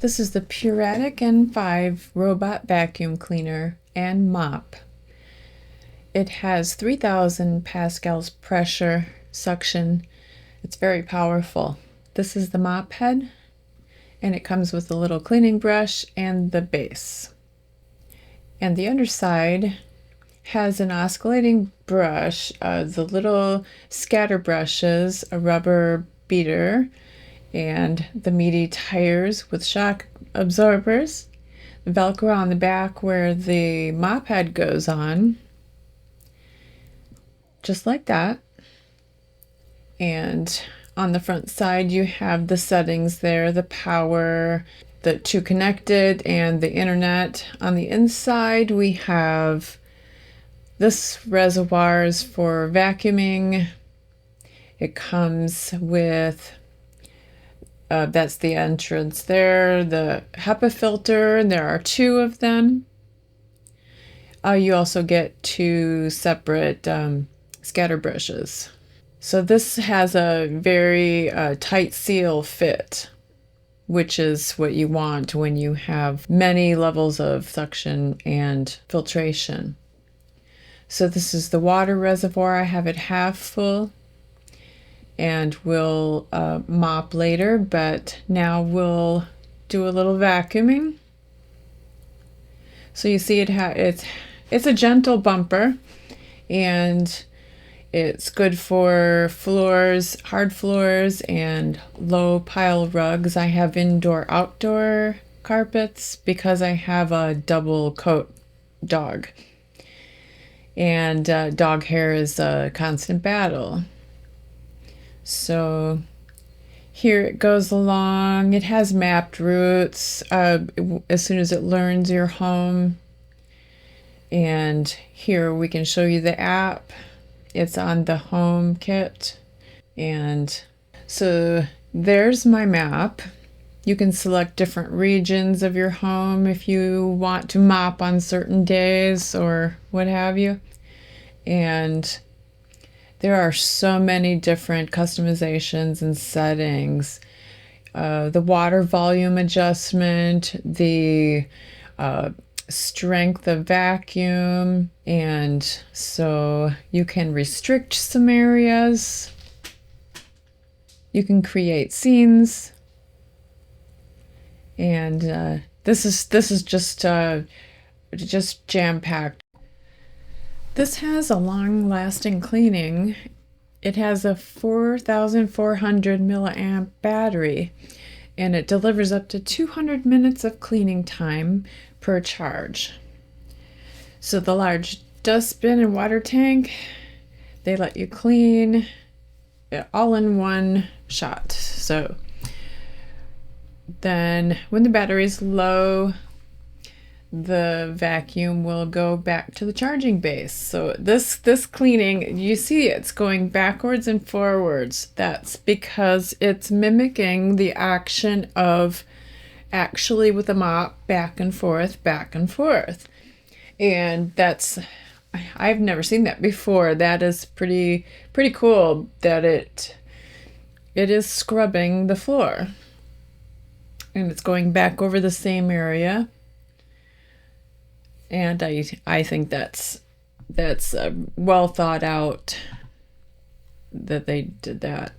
This is the Pureatic N5 robot vacuum cleaner and mop. It has 3,000 pascals pressure suction. It's very powerful. This is the mop head, and it comes with a little cleaning brush and the base. And the underside has an oscillating brush, the little scatter brushes, a rubber beater, and the meaty tires with shock absorbers, the Velcro on the back where the mop head goes on, just like that. And on the front side you have the settings there, the power, the two connected, and the internet. On the inside we have this reservoirs for vacuuming. It comes with that's the entrance there, the HEPA filter, and there are two of them. You also get two separate scatter brushes. So this has a very tight seal fit, which is what you want when you have many levels of suction and filtration. So this is the water reservoir. I have it half full, and we'll mop later, but now we'll do a little vacuuming. So you see it's a gentle bumper, and it's good for floors, hard floors, and low pile rugs. I have indoor outdoor carpets because I have a double coat dog, and dog hair is a constant battle. So here it goes along. It has mapped routes as soon as it learns your home. And here we can show you the app. It's on the home kit. And so there's my map. You can select different regions of your home if you want to mop on certain days or what have you. And there are so many different customizations and settings. The water volume adjustment, the strength of vacuum, and so you can restrict some areas. You can create scenes, and this is just jam-packed. This has a long-lasting cleaning. It has a 4,400 milliamp battery, and it delivers up to 200 minutes of cleaning time per charge. So the large dustbin and water tank, they let you clean it all in one shot. So then when the battery's low, the vacuum will go back to the charging base. So this cleaning, you see it's going backwards and forwards. That's because it's mimicking the action of actually with a mop, back and forth, back and forth. And I've never seen that before. That is pretty cool that it is scrubbing the floor. And it's going back over the same area. And I think that's well thought out that they did that.